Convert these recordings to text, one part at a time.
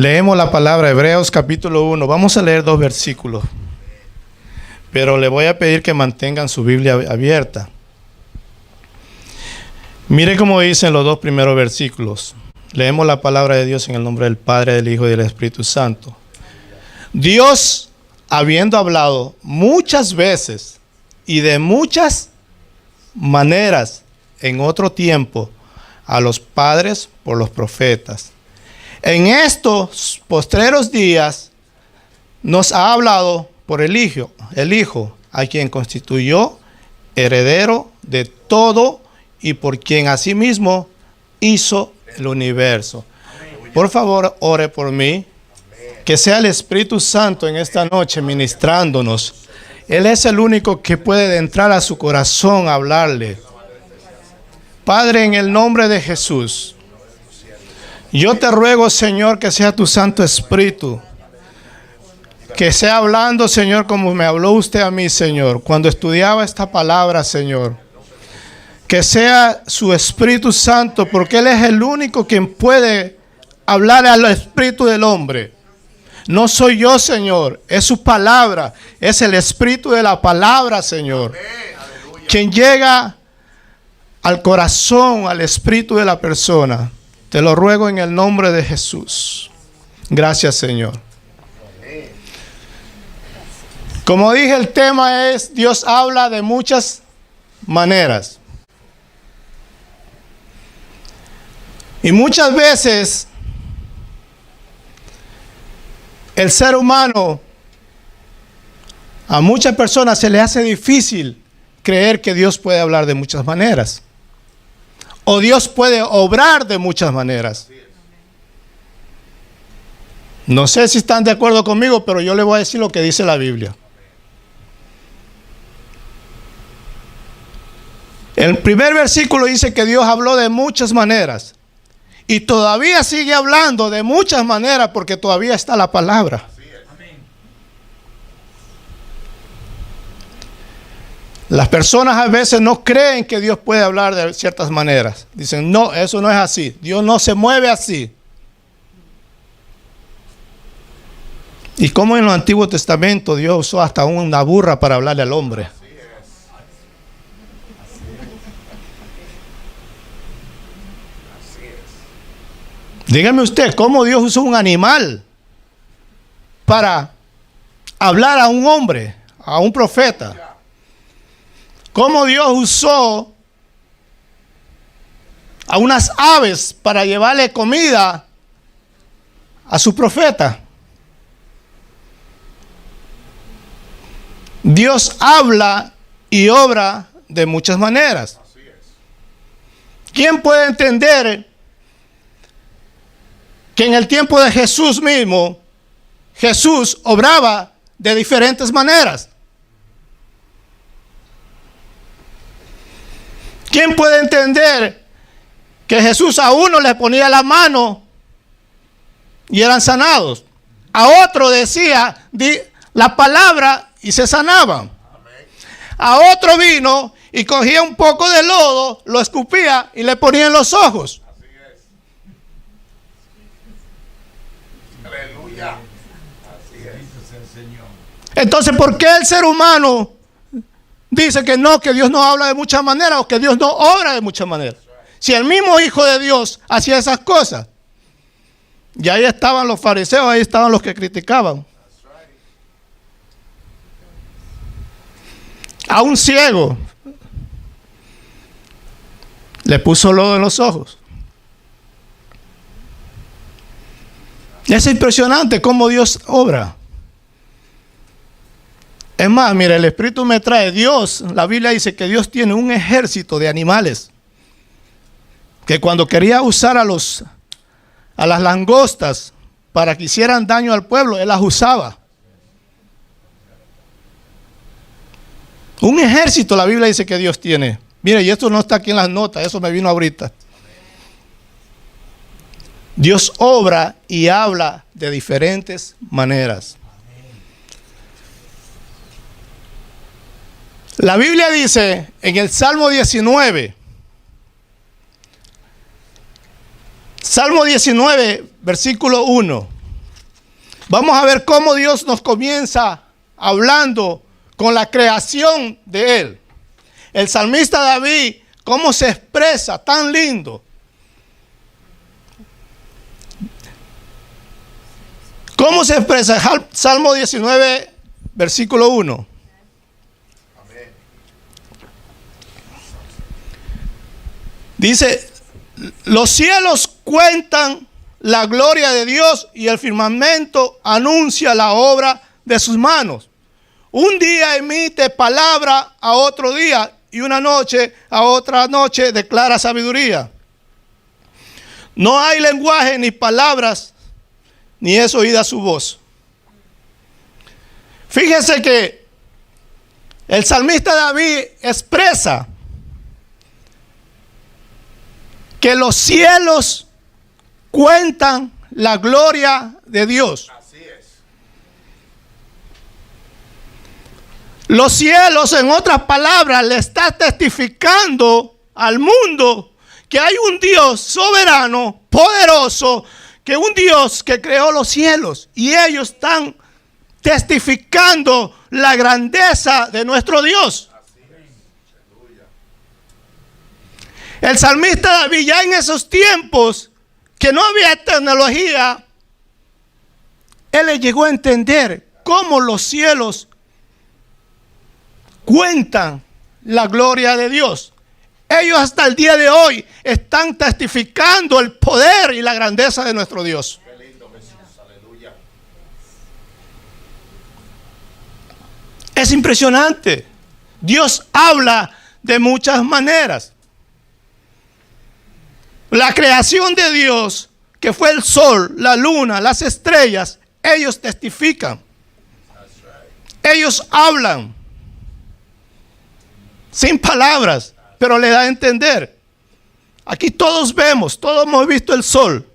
Leemos la palabra, Hebreos capítulo 1. Vamos a leer 2 versículos. Pero le voy a pedir que mantengan su Biblia abierta. Mire cómo dicen los 2 primeros versículos. Leemos la palabra de Dios en el nombre del Padre, del Hijo y del Espíritu Santo. Dios, habiendo hablado muchas veces y de muchas maneras en otro tiempo a los padres por los profetas, en estos postreros días nos ha hablado por el Hijo, a quien constituyó heredero de todo y por quien asimismo hizo el universo. Por favor, ore por mí. Que sea el Espíritu Santo en esta noche ministrándonos. Él es el único que puede entrar a su corazón a hablarle. Padre, en el nombre de Jesús, yo te ruego, Señor, que sea tu Santo Espíritu, que sea hablando, Señor, como me habló usted a mí, Señor, cuando estudiaba esta palabra, Señor. Que sea su Espíritu Santo, porque Él es el único quien puede hablar al espíritu del hombre. No soy yo, Señor, es su palabra, es el espíritu de la palabra, Señor, quien llega al corazón, al espíritu de la persona. Te lo ruego en el nombre de Jesús. Gracias, Señor. Como dije, el tema es Dios habla de muchas maneras. Y muchas veces el ser humano, a muchas personas se le hace difícil creer que Dios puede hablar de muchas maneras. O Dios puede obrar de muchas maneras. No sé si están de acuerdo conmigo, pero yo le voy a decir lo que dice la Biblia. El primer versículo dice que Dios habló de muchas maneras. Y todavía sigue hablando de muchas maneras porque todavía está la palabra. Las personas a veces no creen que Dios puede hablar de ciertas maneras. Dicen, no, eso no es así. Dios no se mueve así. Y como en el Antiguo Testamento Dios usó hasta una burra para hablarle al hombre. Dígame usted, ¿cómo Dios usó un animal para hablar a un hombre, a un profeta? ¿Cómo Dios usó a unas aves para llevarle comida a su profeta? Dios habla y obra de muchas maneras. ¿Quién puede entender que en el tiempo de Jesús mismo, Jesús obraba de diferentes maneras? ¿Quién puede entender que Jesús a uno le ponía la mano y eran sanados? A otro decía la palabra y se sanaban. A otro vino y cogía un poco de lodo, lo escupía y le ponía en los ojos. Entonces, ¿por qué el ser humano dice que no, que Dios no habla de muchas maneras o que Dios no obra de muchas maneras? Si el mismo Hijo de Dios hacía esas cosas. Y ahí estaban los fariseos, ahí estaban los que criticaban. A un ciego le puso lodo en los ojos. Es impresionante cómo Dios obra. Es más, mira, el Espíritu me trae Dios. La Biblia dice que Dios tiene un ejército de animales. Que cuando quería usar a las langostas para que hicieran daño al pueblo, Él las usaba. Un ejército, la Biblia dice que Dios tiene. Mire, y esto no está aquí en las notas, eso me vino ahorita. Dios obra y habla de diferentes maneras. La Biblia dice en el Salmo 19, Salmo 19, versículo 1. Vamos a ver cómo Dios nos comienza hablando con la creación de Él. El salmista David, cómo se expresa tan lindo. ¿Cómo se expresa? Salmo 19, versículo 1. Dice, los cielos cuentan la gloria de Dios y el firmamento anuncia la obra de sus manos. Un día emite palabra a otro día y una noche a otra noche declara sabiduría. No hay lenguaje ni palabras, ni es oída su voz. Fíjese que el salmista David expresa que los cielos cuentan la gloria de Dios. Así es. Los cielos, en otras palabras, le está testificando al mundo que hay un Dios soberano, poderoso, que un Dios que creó los cielos. Y ellos están testificando la grandeza de nuestro Dios. El salmista David, ya en esos tiempos que no había tecnología, él le llegó a entender cómo los cielos cuentan la gloria de Dios. Ellos hasta el día de hoy están testificando el poder y la grandeza de nuestro Dios. Qué lindo, Jesús. Aleluya. Es impresionante. Dios habla de muchas maneras. La creación de Dios, que fue el sol, la luna, las estrellas, ellos testifican. Ellos hablan sin palabras, pero le da a entender. Aquí todos vemos, todos hemos visto el sol.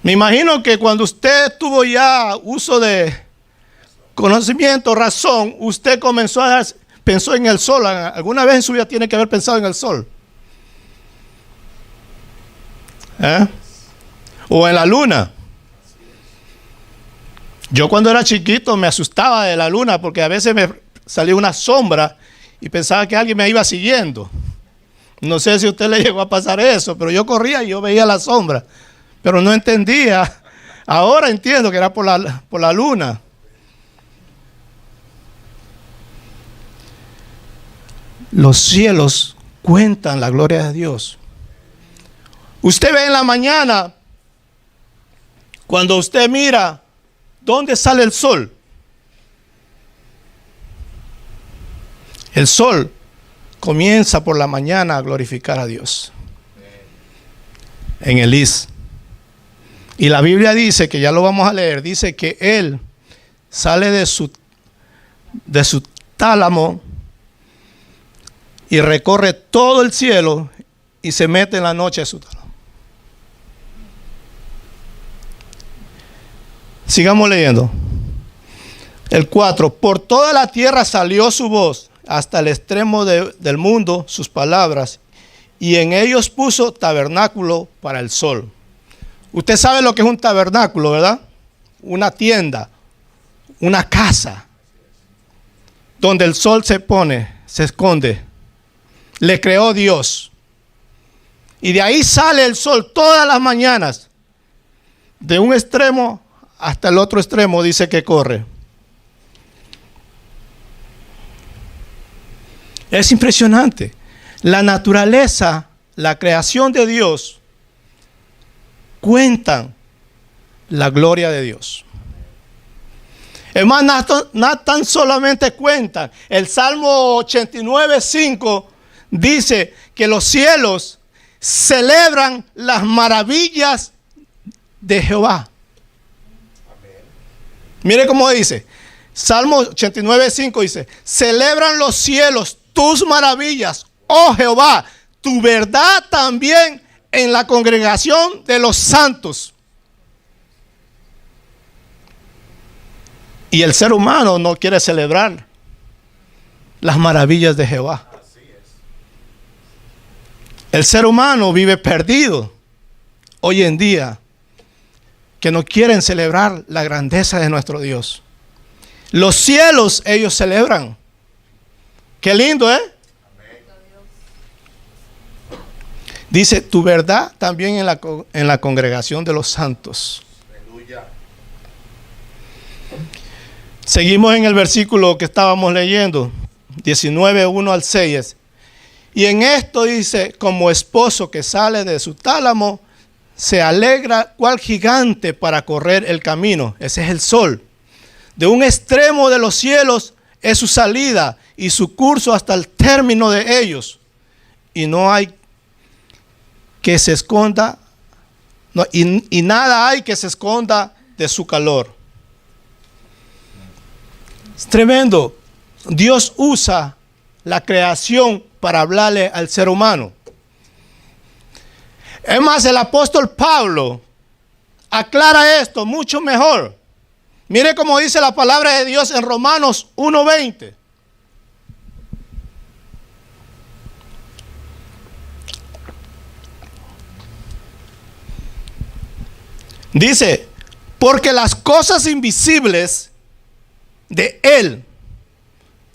Me imagino que cuando usted tuvo ya uso de conocimiento, razón, usted pensó en el sol. Alguna vez en su vida tiene que haber pensado en el sol. O en la luna. Yo cuando era chiquito me asustaba de la luna porque a veces me salía una sombra y pensaba que alguien me iba siguiendo. No sé si a usted le llegó a pasar eso, pero yo corría y yo veía la sombra, pero no entendía. Ahora entiendo que era por la luna. Los cielos cuentan la gloria de Dios. Usted ve en la mañana, cuando usted mira dónde sale el sol. El sol comienza por la mañana a glorificar a Dios. En Elís. Y la Biblia dice, que ya lo vamos a leer, dice que Él sale de su tálamo y recorre todo el cielo y se mete en la noche a su tálamo. Sigamos leyendo. El 4. Por toda la tierra salió su voz, hasta el extremo del mundo sus palabras, y en ellos puso tabernáculo para el sol. Usted sabe lo que es un tabernáculo, ¿verdad? Una tienda, una casa, donde el sol se pone, se esconde. Le creó Dios. Y de ahí sale el sol todas las mañanas, de un extremo hasta el otro extremo, dice que corre. Es impresionante. La naturaleza, la creación de Dios, cuentan la gloria de Dios. Es más, no tan solamente cuentan. El Salmo 89:5 dice que los cielos celebran las maravillas de Jehová. Mire cómo dice. Salmo 89:5 dice: celebran los cielos tus maravillas, oh Jehová, tu verdad también en la congregación de los santos. Y el ser humano no quiere celebrar las maravillas de Jehová. El ser humano vive perdido hoy en día. que no quieren celebrar la grandeza de nuestro Dios. Los cielos ellos celebran. Qué lindo, ¿eh? Dice, tu verdad también en la congregación de los santos. Aleluya. Seguimos en el versículo que estábamos leyendo, 19, 1 al 6. Y en esto dice, como esposo que sale de su tálamo, se alegra cual gigante para correr el camino. Ese es el sol. De un extremo de los cielos es su salida y su curso hasta el término de ellos. Y no hay que se esconda, y nada hay que se esconda de su calor. Es tremendo. Dios usa la creación para hablarle al ser humano. Es más, el apóstol Pablo aclara esto mucho mejor. Mire cómo dice la palabra de Dios en Romanos 1:20. Dice, porque las cosas invisibles de Él,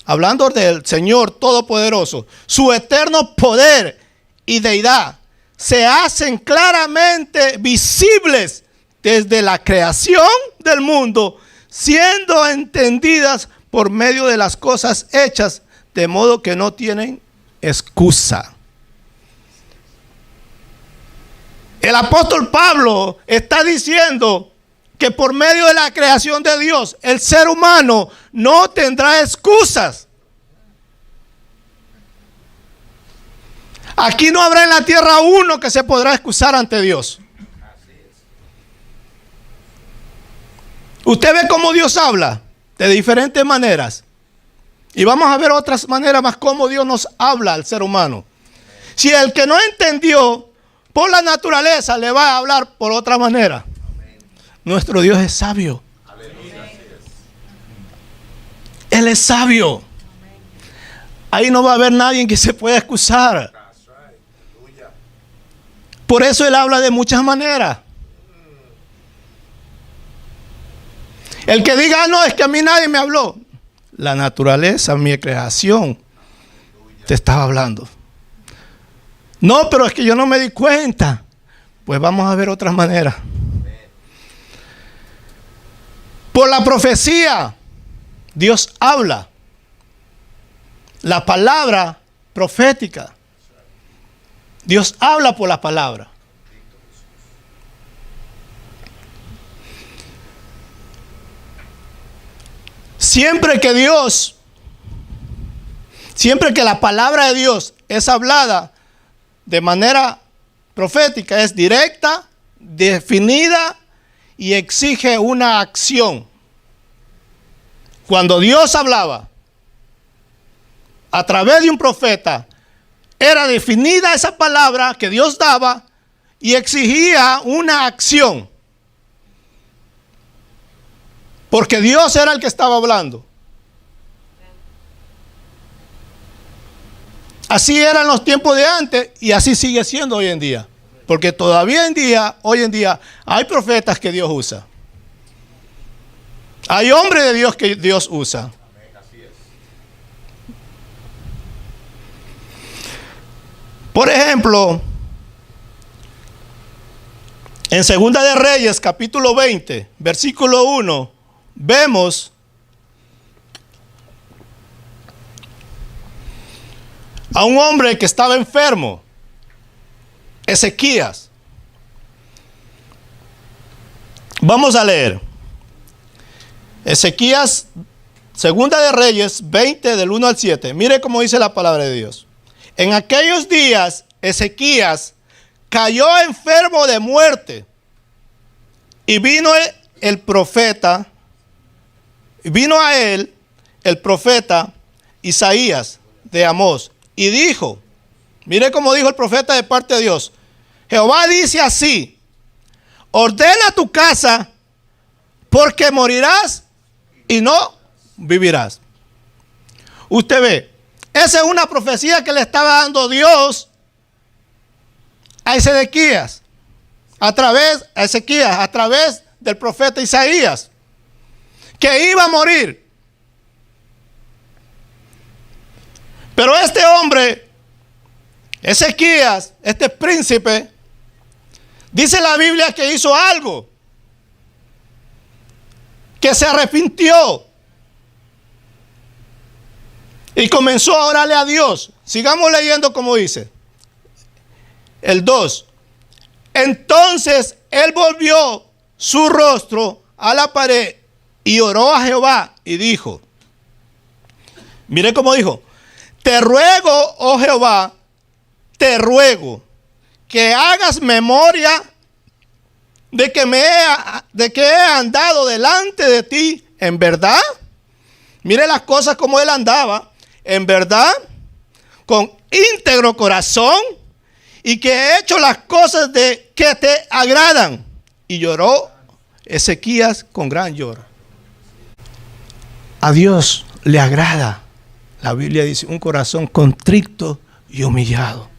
hablando del Señor Todopoderoso, su eterno poder y deidad, se hacen claramente visibles desde la creación del mundo, siendo entendidas por medio de las cosas hechas, de modo que no tienen excusa. El apóstol Pablo está diciendo que por medio de la creación de Dios, el ser humano no tendrá excusas. Aquí no habrá en la tierra uno que se podrá excusar ante Dios. Usted ve cómo Dios habla de diferentes maneras. Y vamos a ver otras maneras más cómo Dios nos habla al ser humano. Si el que no entendió por la naturaleza le va a hablar por otra manera. Amén. Nuestro Dios es sabio. Aleluya. Él es sabio. Ahí no va a haber nadie que se pueda excusar. Por eso Él habla de muchas maneras. El que diga, no, es que a mí nadie me habló. La naturaleza, mi creación, te estaba hablando. No, pero es que yo no me di cuenta. Pues vamos a ver otras maneras. Por la profecía, Dios habla. La palabra profética. Dios habla por la palabra. Siempre que la palabra de Dios es hablada de manera profética, es directa, definida y exige una acción. Cuando Dios hablaba a través de un profeta, era definida esa palabra que Dios daba y exigía una acción. Porque Dios era el que estaba hablando. Así eran los tiempos de antes y así sigue siendo hoy en día. Porque todavía hoy en día, hay profetas que Dios usa. Hay hombres de Dios que Dios usa. Por ejemplo, en Segunda de Reyes, capítulo 20, versículo 1, vemos a un hombre que estaba enfermo, Ezequías. Vamos a leer. Ezequías, Segunda de Reyes 20, del 1 al 7. Mire cómo dice la palabra de Dios. En aquellos días, Ezequías cayó enfermo de muerte. Y vino a él el profeta Isaías de Amós. Y dijo, mire cómo dijo el profeta de parte de Dios. Jehová dice así, ordena tu casa porque morirás y no vivirás. Usted ve, esa es una profecía que le estaba dando Dios a Ezequías, a través del profeta Isaías, que iba a morir. Pero este hombre, Ezequías, este príncipe, dice la Biblia que hizo algo, que se arrepintió y comenzó a orarle a Dios. Sigamos leyendo como dice. El 2. Entonces él volvió su rostro a la pared y oró a Jehová y dijo, mire cómo dijo, te ruego, oh Jehová, te ruego que hagas memoria de que he andado delante de ti en verdad. Mire las cosas como él andaba, en verdad, con íntegro corazón, y que he hecho las cosas que te agradan. Y lloró Ezequías con gran lloro. A Dios le agrada, la Biblia dice, un corazón contrito y humillado.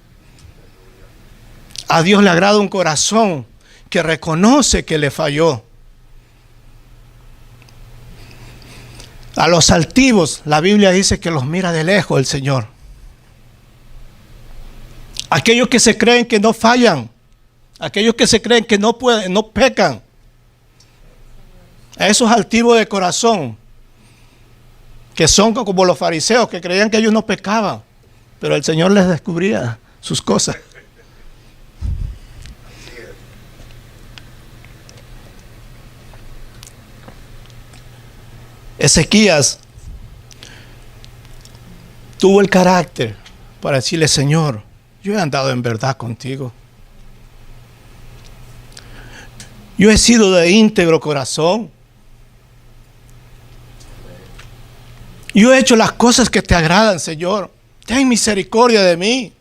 A Dios le agrada un corazón que reconoce que le falló. A los altivos, la Biblia dice que los mira de lejos el Señor. Aquellos que se creen que no fallan, aquellos que se creen que no pueden, no pecan, a esos altivos de corazón, que son como los fariseos, que creían que ellos no pecaban, pero el Señor les descubría sus cosas. Ezequías tuvo el carácter para decirle, Señor, yo he andado en verdad contigo. Yo he sido de íntegro corazón. Yo he hecho las cosas que te agradan, Señor. Ten misericordia de mí.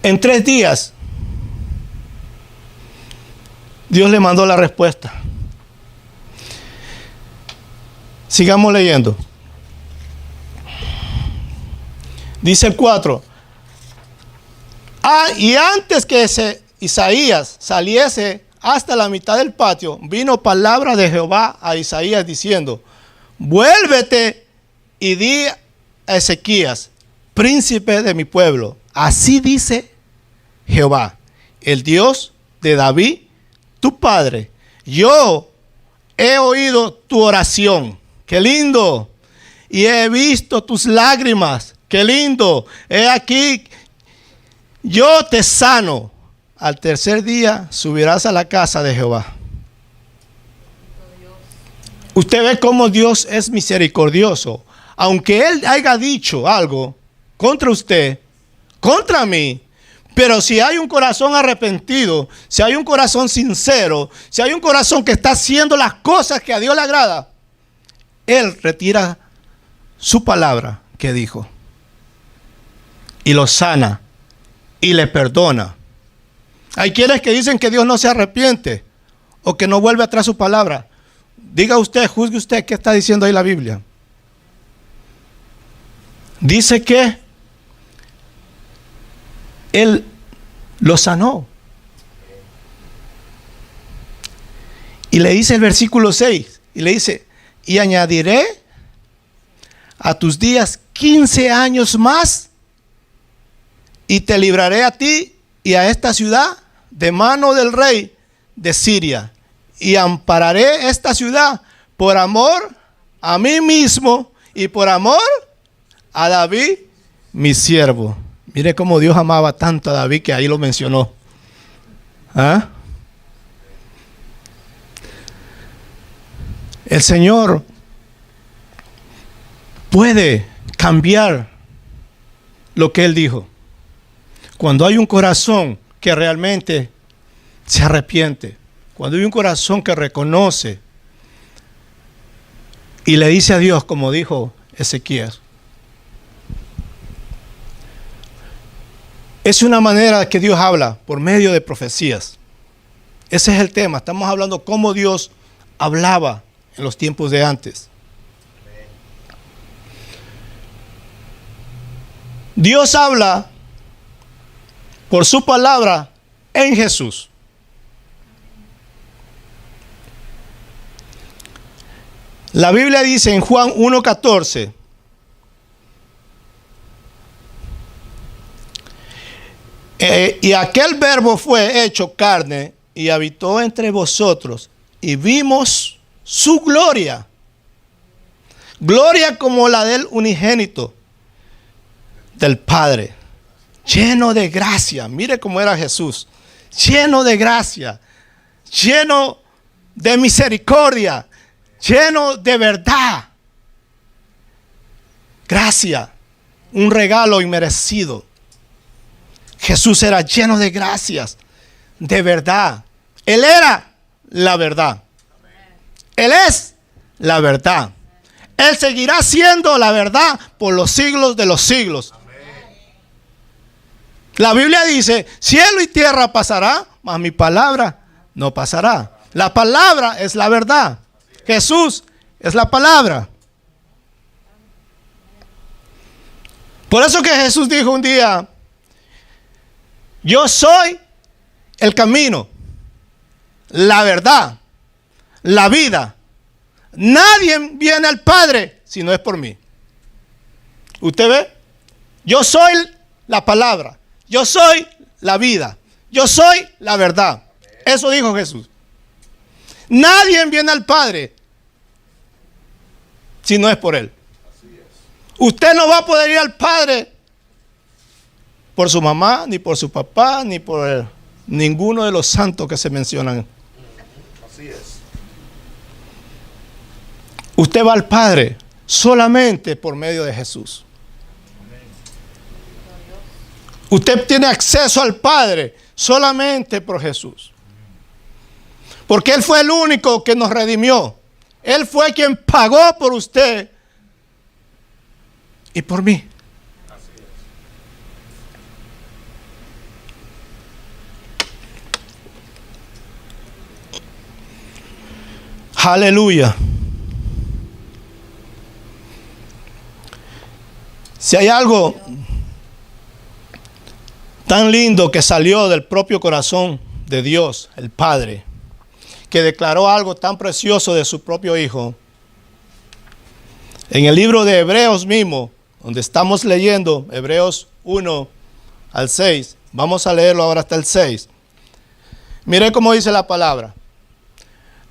En 3 días, Dios le mandó la respuesta. Sigamos leyendo. Dice el 4. Y antes que Isaías saliese hasta la mitad del patio, vino palabra de Jehová a Isaías diciendo, vuélvete y di a Ezequías, príncipe de mi pueblo, así dice Jehová, el Dios de David, tu padre. Yo he oído tu oración. Qué lindo. Y he visto tus lágrimas. Qué lindo. He aquí, yo te sano. Al tercer día subirás a la casa de Jehová. Usted ve cómo Dios es misericordioso. Aunque Él haya dicho algo contra usted, contra mí, pero si hay un corazón arrepentido, si hay un corazón sincero, si hay un corazón que está haciendo las cosas que a Dios le agrada, Él retira su palabra que dijo y lo sana y le perdona. Hay quienes que dicen que Dios no se arrepiente o que no vuelve atrás su palabra. Diga usted, juzgue usted qué está diciendo ahí la Biblia. Dice que Él lo sanó. Y le dice el versículo 6, y le dice, y añadiré a tus días 15 años más, y te libraré a ti y a esta ciudad de mano del rey de Siria, y ampararé esta ciudad por amor a mí mismo y por amor a David, mi siervo. Mire cómo Dios amaba tanto a David que ahí lo mencionó. ¿Ah? El Señor puede cambiar lo que Él dijo. Cuando hay un corazón que realmente se arrepiente, cuando hay un corazón que reconoce y le dice a Dios, como dijo Ezequías. Es una manera que Dios habla por medio de profecías. Ese es el tema. Estamos hablando cómo Dios hablaba en los tiempos de antes. Dios habla por su palabra en Jesús. La Biblia dice en Juan 1:14, y aquel verbo fue hecho carne y habitó entre vosotros y vimos su gloria. Gloria como la del unigénito del Padre, lleno de gracia. Mire cómo era Jesús, lleno de gracia, lleno de misericordia, lleno de verdad. Gracia, un regalo inmerecido. Jesús era lleno de gracias, de verdad. Él era la verdad. Él es la verdad. Él seguirá siendo la verdad por los siglos de los siglos. La Biblia dice, cielo y tierra pasará, mas mi palabra no pasará. La palabra es la verdad. Jesús es la palabra. Por eso que Jesús dijo un día, yo soy el camino, la verdad, la vida. Nadie viene al Padre si no es por mí. ¿Usted ve? Yo soy la palabra. Yo soy la vida. Yo soy la verdad. Eso dijo Jesús. Nadie viene al Padre si no es por Él. Usted no va a poder ir al Padre por su mamá, ni por su papá, ni por ninguno de los santos que se mencionan. Así es. Usted va al Padre solamente por medio de Jesús. Usted tiene acceso al Padre solamente por Jesús. Porque Él fue el único que nos redimió. Él fue quien pagó por usted y por mí. Aleluya. Si hay algo tan lindo que salió del propio corazón de Dios, el Padre, que declaró algo tan precioso de su propio Hijo, en el libro de Hebreos mismo, donde estamos leyendo Hebreos 1 al 6, vamos a leerlo ahora hasta el 6. Mire cómo dice la palabra.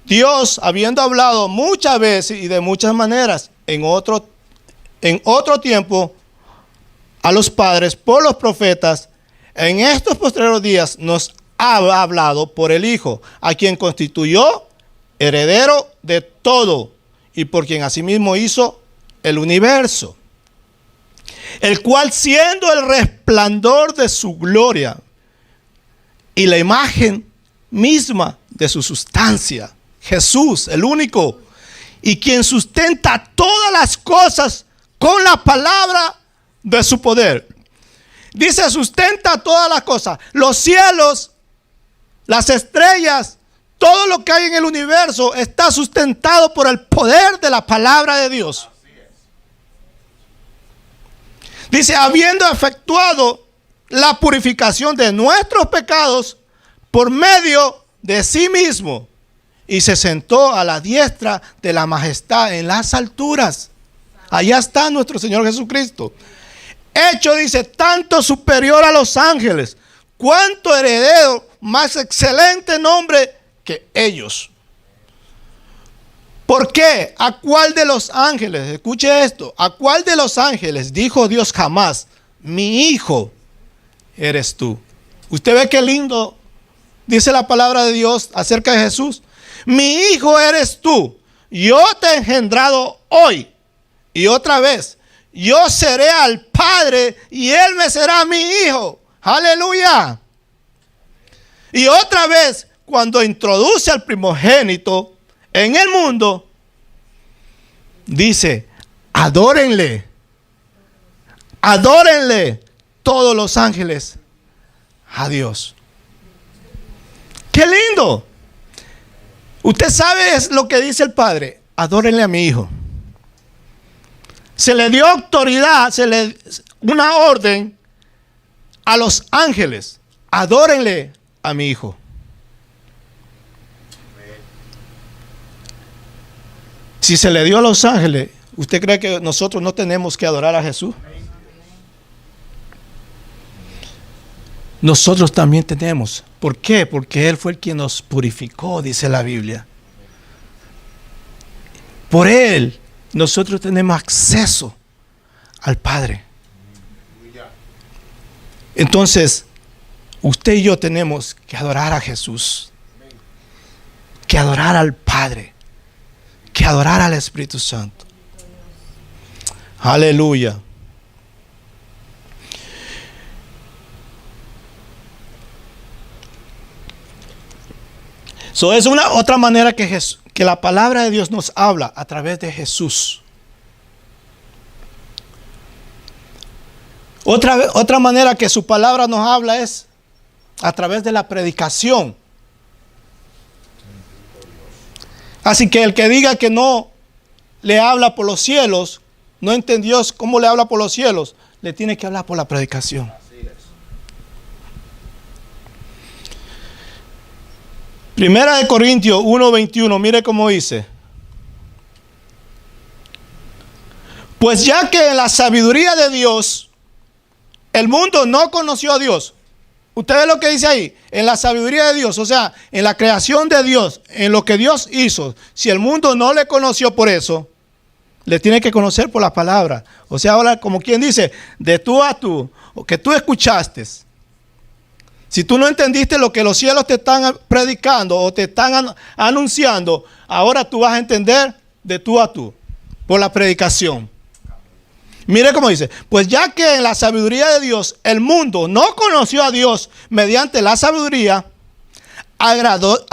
Dios, habiendo hablado muchas veces y de muchas maneras en otro tiempo a los padres por los profetas, en estos postreros días nos ha hablado por el Hijo, a quien constituyó heredero de todo y por quien asimismo hizo el universo, el cual siendo el resplandor de su gloria y la imagen misma de su sustancia, Jesús, el único, y quien sustenta todas las cosas con la palabra de su poder. Dice, sustenta todas las cosas. Los cielos, las estrellas, todo lo que hay en el universo está sustentado por el poder de la palabra de Dios. Dice, habiendo efectuado la purificación de nuestros pecados por medio de sí mismo, y se sentó a la diestra de la majestad en las alturas. Allá está nuestro Señor Jesucristo. Hecho, dice, tanto superior a los ángeles, cuanto heredero más excelente nombre que ellos. ¿Por qué? ¿A cuál de los ángeles? Escuche esto. ¿A cuál de los ángeles dijo Dios jamás, mi hijo eres tú? Usted ve qué lindo dice la palabra de Dios acerca de Jesús. Mi hijo eres tú. Yo te he engendrado hoy. Y otra vez, yo seré al Padre y Él me será mi hijo. Aleluya. Y otra vez, cuando introduce al primogénito en el mundo, dice, adórenle. Adórenle todos los ángeles a Dios. ¡Qué lindo! Usted sabe es lo que dice el Padre. Adórenle a mi hijo. Se le dio autoridad, una orden a los ángeles. Adórenle a mi hijo. Si Si se le dio a los ángeles, ¿usted cree que nosotros no tenemos que adorar a Jesús? Nosotros también tenemos. ¿Por qué? Porque Él fue el quien nos purificó, dice la Biblia. Por Él, nosotros tenemos acceso al Padre. Entonces, usted y yo tenemos que adorar a Jesús, que adorar al Padre, que adorar al Espíritu Santo. Aleluya. So, es una otra manera que la palabra de Dios nos habla a través de Jesús. Otra manera que su palabra nos habla es a través de la predicación. Así que el que diga que no le habla por los cielos, no entendió cómo le habla por los cielos, le tiene que hablar por la predicación. Primera de Corintios 1:21, mire cómo dice. Pues ya que en la sabiduría de Dios, el mundo no conoció a Dios. Usted ve lo que dice ahí, en la sabiduría de Dios, o sea, en la creación de Dios, en lo que Dios hizo. Si el mundo no le conoció por eso, le tiene que conocer por la palabra. O sea, ahora como quien dice, de tú a tú, o que tú escuchaste. Si tú no entendiste lo que los cielos te están predicando o te están anunciando, ahora tú vas a entender de tú a tú, por la predicación. Mire cómo dice, pues ya que en la sabiduría de Dios el mundo no conoció a Dios mediante la sabiduría, agradó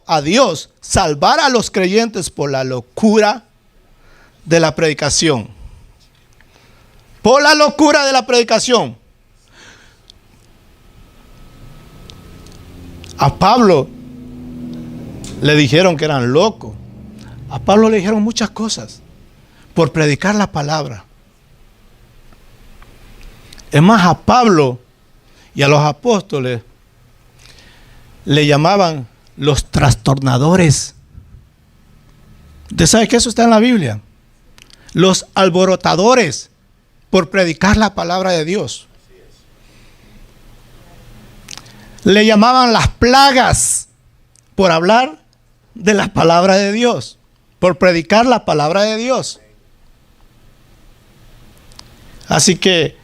a Dios salvar a los creyentes por la locura de la predicación. Por la locura de la predicación. A Pablo le dijeron que eran locos. A Pablo le dijeron muchas cosas por predicar la palabra. Es más, a Pablo y a los apóstoles le llamaban los trastornadores. ¿Usted sabe que eso está en la Biblia? Los alborotadores por predicar la palabra de Dios. Le llamaban las plagas por hablar de la palabra de Dios, por predicar la palabra de Dios. Así que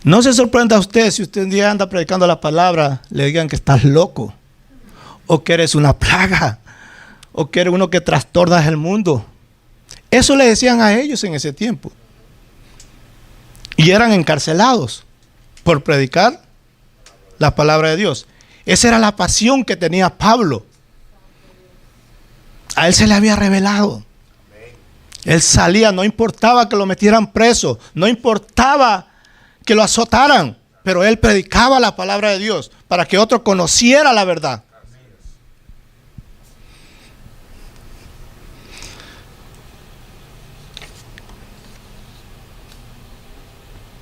no se sorprenda a usted si usted un día anda predicando la palabra, le digan que estás loco, o que eres una plaga, o que eres uno que trastornas el mundo. Eso le decían a ellos en ese tiempo. Y eran encarcelados por predicar la palabra de Dios. Esa era la pasión que tenía Pablo. A él se le había revelado. Él salía, no importaba que lo metieran preso, no importaba que lo azotaran, pero él predicaba la palabra de Dios para que otro conociera la verdad.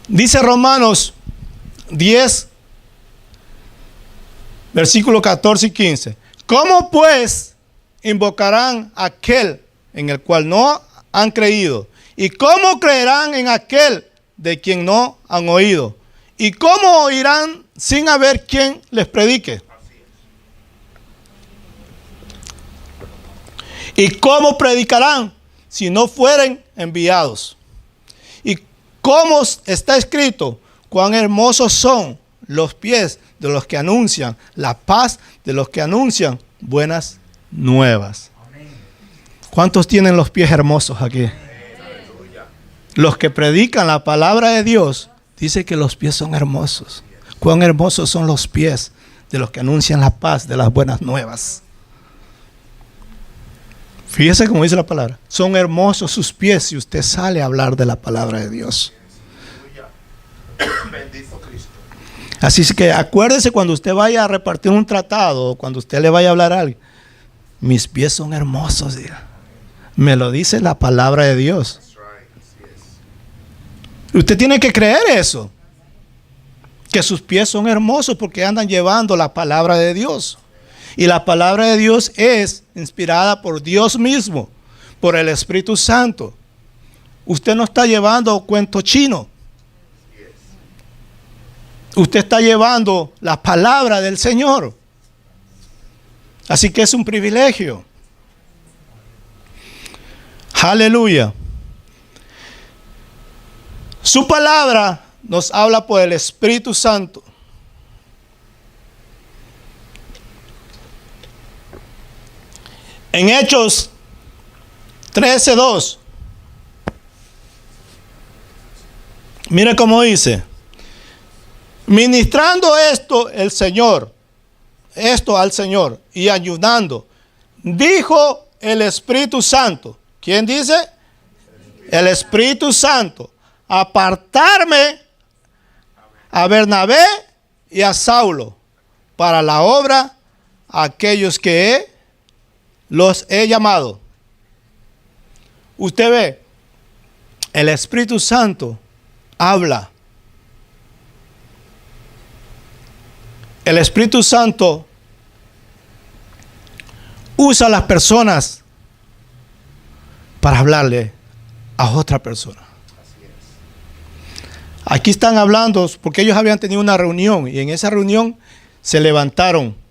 Dice Romanos 10, versículos 14 y 15. ¿Cómo pues invocarán a aquel en el cual no han creído? ¿Y cómo creerán en aquel de quien no han oído? ¿Y cómo oirán sin haber quien les predique? ¿Y cómo predicarán si no fueren enviados? ¿Y cómo está escrito? Cuán hermosos son los pies de los que anuncian la paz, de los que anuncian buenas nuevas. ¿Cuántos tienen los pies hermosos aquí? Los que predican la palabra de Dios, dice que los pies son hermosos. Cuán hermosos son los pies de los que anuncian la paz, de las buenas nuevas. Fíjese cómo dice la palabra. Son hermosos sus pies si usted sale a hablar de la palabra de Dios. Bendito Cristo. Así es que acuérdese cuando usted vaya a repartir un tratado o cuando usted le vaya a hablar a alguien. Mis pies son hermosos, diga. Me lo dice la palabra de Dios. Usted tiene que creer eso. Que sus pies son hermosos porque andan llevando la palabra de Dios. Y la palabra de Dios es inspirada por Dios mismo. por el Espíritu Santo. Usted no está llevando cuento chino. Usted está llevando la palabra del Señor. Así que es un privilegio. Aleluya. Su palabra nos habla por el Espíritu Santo. En Hechos 13:2. Mire cómo dice. Ministrando esto al Señor y ayudando, dijo el Espíritu Santo. ¿Quién dice? El Espíritu Santo. Apartarme a Bernabé y a Saulo para la obra a aquellos que los he llamado. Usted ve, el Espíritu Santo habla. El Espíritu Santo usa a las personas para hablarle a otra persona. Aquí están hablando porque ellos habían tenido una reunión y en esa reunión se levantaron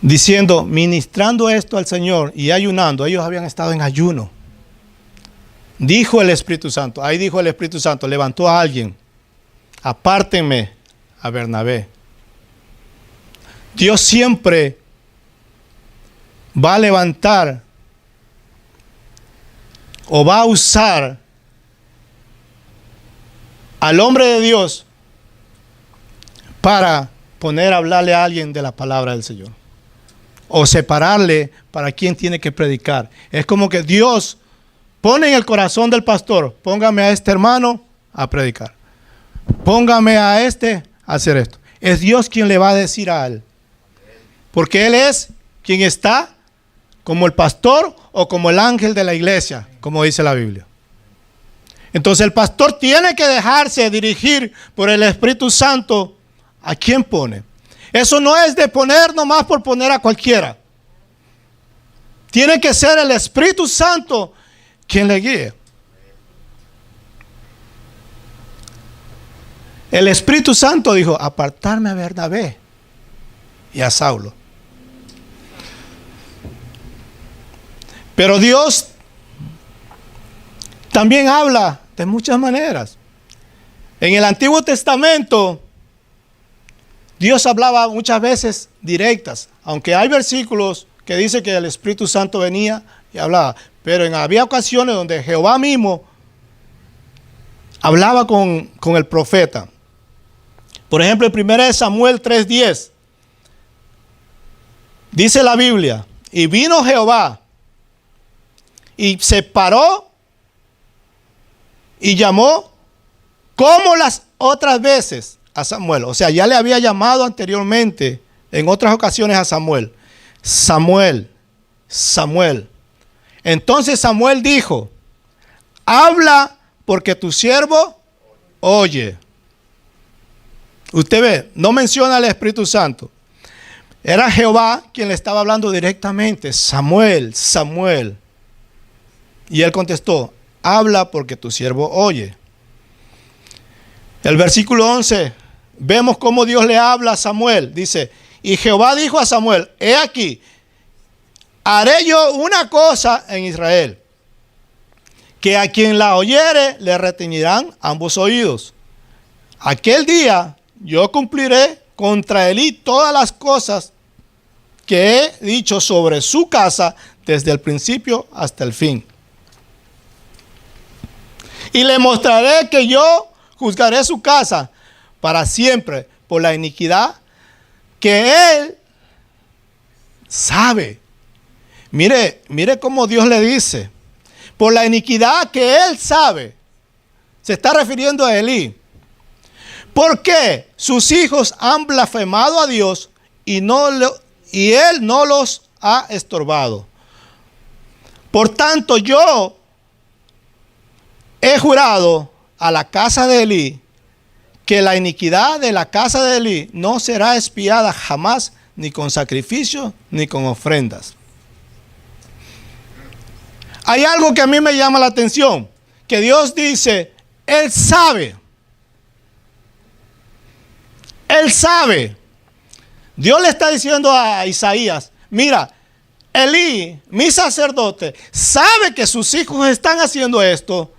diciendo, ministrando esto al Señor y ayunando. Ellos habían estado en ayuno. Dijo el Espíritu Santo, ahí dijo el Espíritu Santo, levantó a alguien. Apártenme a Bernabé. Dios siempre va a levantar o va a usar al hombre de Dios para poner a hablarle a alguien de la palabra del Señor. O separarle para quien tiene que predicar. Es como que Dios pone en el corazón del pastor, póngame a este hermano a predicar. Póngame a este a hacer esto. Es Dios quien le va a decir a él. Porque Él es quien está como el pastor o como el ángel de la iglesia, como dice la Biblia. Entonces el pastor tiene que dejarse dirigir por el Espíritu Santo a quien pone. Eso no es de poner nomás por poner a cualquiera. Tiene que ser el Espíritu Santo quien le guíe. El Espíritu Santo dijo, apartarme a Bernabé y a Saulo. Pero Dios también habla de muchas maneras. En el Antiguo Testamento, Dios hablaba muchas veces directas, aunque hay versículos que dicen que el Espíritu Santo venía y hablaba. Pero había ocasiones donde Jehová mismo hablaba con el profeta. Por ejemplo, en 1 Samuel 3:10, dice la Biblia, y vino Jehová y se paró y llamó como las otras veces a Samuel. O sea, ya le había llamado anteriormente en otras ocasiones a Samuel. Samuel, Samuel. Entonces Samuel dijo, habla porque tu siervo oye. Usted ve, no menciona al Espíritu Santo. Era Jehová quien le estaba hablando directamente. Samuel, Samuel. Y él contestó, habla porque tu siervo oye. El versículo 11, vemos cómo Dios le habla a Samuel. Dice, y Jehová dijo a Samuel, he aquí, haré yo una cosa en Israel, que a quien la oyere le retiñirán ambos oídos. Aquel día yo cumpliré contra Elí todas las cosas que he dicho sobre su casa desde el principio hasta el fin. Y le mostraré que yo juzgaré su casa para siempre por la iniquidad que él sabe. Mire cómo Dios le dice, por la iniquidad que él sabe. Se está refiriendo a Elí. Porque sus hijos han blasfemado a Dios y él no los ha estorbado. Por tanto, yo he jurado a la casa de Elí que la iniquidad de la casa de Elí no será expiada jamás, ni con sacrificio ni con ofrendas. Hay algo que a mí me llama la atención, que Dios dice, Él sabe. Él sabe. Dios le está diciendo a Isaías, mira, Elí, mi sacerdote, sabe que sus hijos están haciendo esto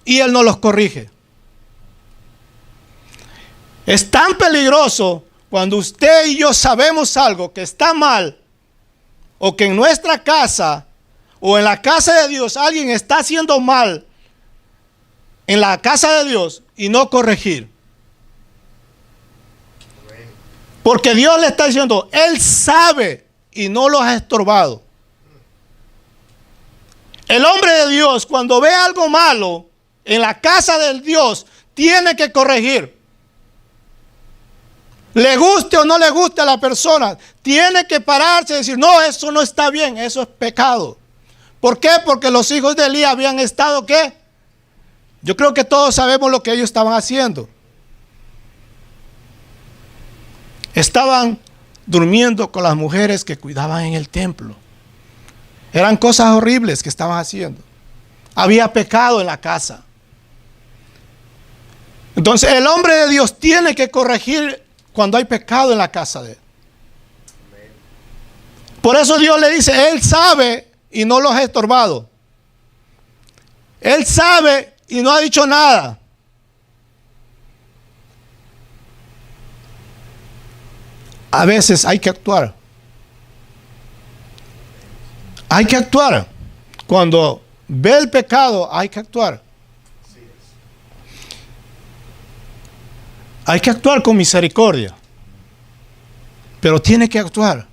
y él no los corrige. Es tan peligroso cuando usted y yo sabemos algo que está mal, o que en nuestra casa o en la casa de Dios alguien está haciendo mal en la casa de Dios y no corregir. Porque Dios le está diciendo, Él sabe y no los ha estorbado. El hombre de Dios, cuando ve algo malo en la casa del Dios, tiene que corregir. Le guste o no le guste a la persona, tiene que pararse y decir, no, eso no está bien, eso es pecado. ¿Por qué? Porque los hijos de Elí habían estado, ¿qué? Yo creo que todos sabemos lo que ellos estaban haciendo. Estaban durmiendo con las mujeres que cuidaban en el templo. Eran cosas horribles que estaban haciendo. Había pecado en la casa. Entonces el hombre de Dios tiene que corregir cuando hay pecado en la casa de él. Por eso Dios le dice, Él sabe y no los ha estorbado. Él sabe y no ha dicho nada. A veces hay que actuar. Hay que actuar. Cuando ve el pecado, hay que actuar. Hay que actuar con misericordia. Pero tiene que actuar.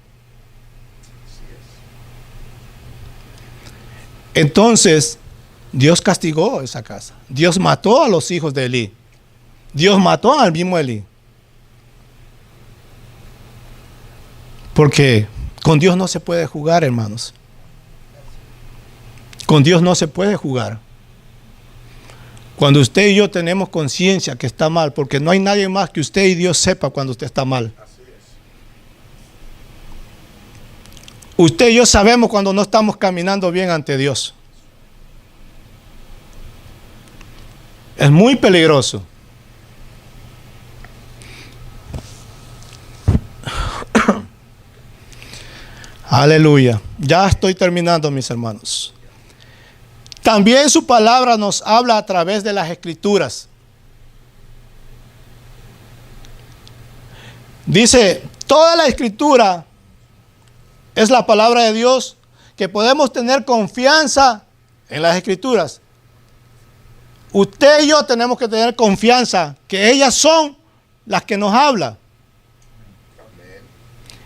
Entonces, Dios castigó esa casa. Dios mató a los hijos de Elí. Dios mató al mismo Elí. Porque con Dios no se puede jugar, hermanos. Con Dios no se puede jugar. Cuando usted y yo tenemos conciencia que está mal, porque no hay nadie más que usted y Dios sepa cuando usted está mal. Usted y yo sabemos cuando no estamos caminando bien ante Dios. Es muy peligroso. Aleluya. Ya estoy terminando, mis hermanos. También su palabra nos habla a través de las Escrituras. Dice, toda la Escritura es la palabra de Dios, que podemos tener confianza en las Escrituras. Usted y yo tenemos que tener confianza que ellas son las que nos hablan.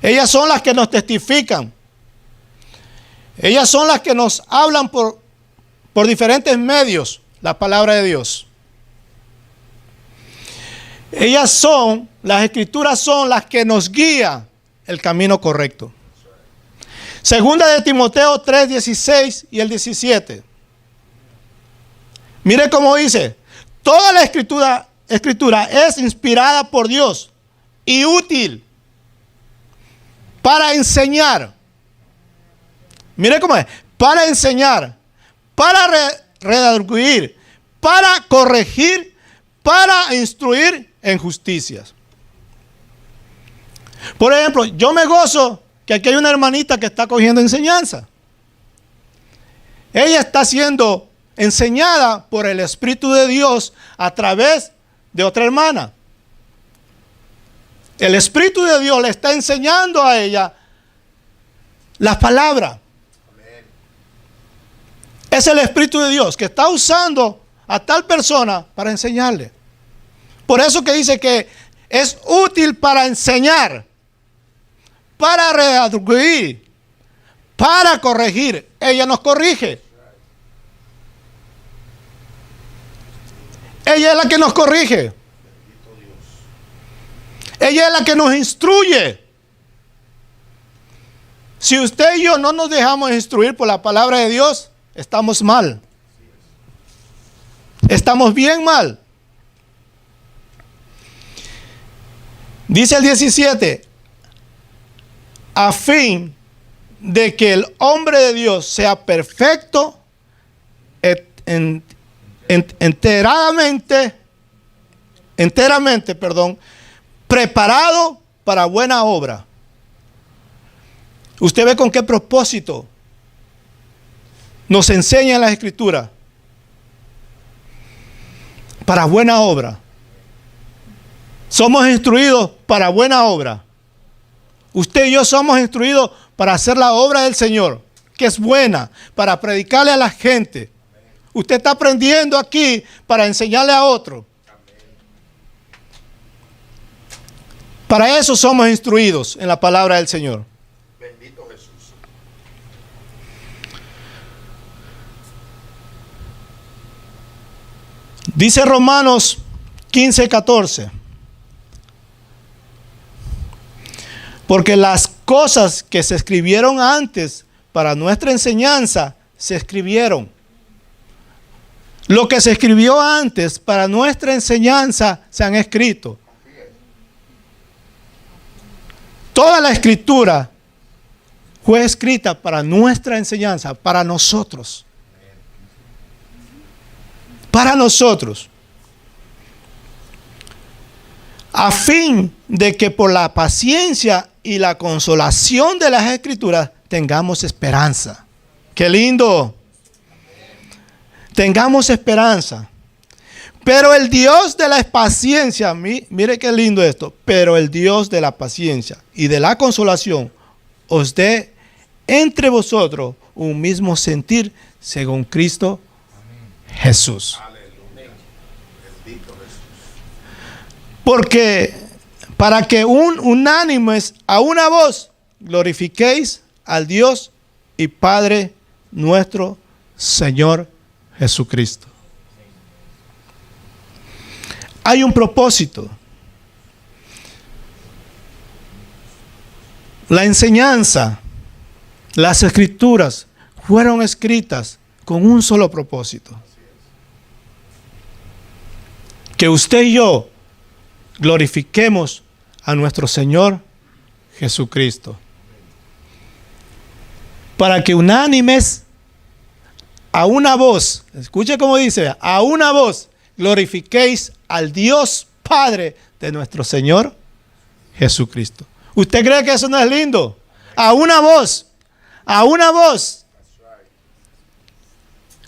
Ellas son las que nos testifican. Ellas son las que nos hablan por diferentes medios, la palabra de Dios. Ellas son, las Escrituras son las que nos guían el camino correcto. Segunda de Timoteo 3, 16 y el 17. Mire cómo dice, toda la escritura es inspirada por Dios y útil para enseñar. Mire cómo es, para enseñar, para redarguir, para corregir, para instruir en justicias. Por ejemplo, yo me gozo que aquí hay una hermanita que está cogiendo enseñanza. Ella está siendo enseñada por el Espíritu de Dios a través de otra hermana. El Espíritu de Dios le está enseñando a ella las palabras. Es el Espíritu de Dios que está usando a tal persona para enseñarle. Por eso que dice que es útil para enseñar, para redarguir, para corregir. Ella nos corrige. Ella es la que nos corrige. Ella es la que nos instruye. Si usted y yo no nos dejamos instruir por la palabra de Dios, estamos mal. Estamos bien mal. Dice el 17, a fin de que el hombre de Dios sea perfecto, enteramente, preparado para buena obra. Usted ve con qué propósito nos enseña la Escritura. Para buena obra. Somos instruidos para buena obra. Usted y yo somos instruidos para hacer la obra del Señor, que es buena, para predicarle a la gente. Usted está aprendiendo aquí para enseñarle a otro. Para eso somos instruidos en la palabra del Señor. Bendito Jesús. Dice Romanos 15:14. Porque las cosas que se escribieron antes para nuestra enseñanza se escribieron. Lo que se escribió antes para nuestra enseñanza se han escrito. Toda la Escritura fue escrita para nuestra enseñanza, para nosotros. Para nosotros. A fin de que por la paciencia y la consolación de las Escrituras tengamos esperanza. ¡Qué lindo! Tengamos esperanza. Pero el Dios de la paciencia, mire qué lindo esto, pero el Dios de la paciencia y de la consolación os dé entre vosotros un mismo sentir según Cristo Jesús. Aleluya. Bendito Jesús. Porque para que unánimes a una voz glorifiquéis al Dios y Padre nuestro Señor Jesucristo. Hay un propósito. La enseñanza, las Escrituras fueron escritas con un solo propósito. Que usted y yo glorifiquemos a nuestro Señor Jesucristo. Para que unánimes a una voz, escuche cómo dice, a una voz glorifiquéis al Dios Padre de nuestro Señor Jesucristo. ¿Usted cree que eso no es lindo? A una voz,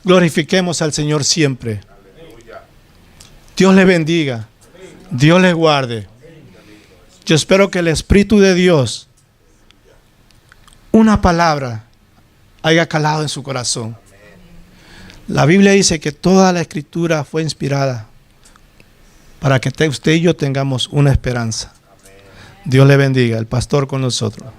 glorifiquemos al Señor siempre. Dios le bendiga. Dios les guarde. Yo espero que el Espíritu de Dios, una palabra, haya calado en su corazón. La Biblia dice que toda la Escritura fue inspirada para que usted y yo tengamos una esperanza. Dios le bendiga. El pastor con nosotros.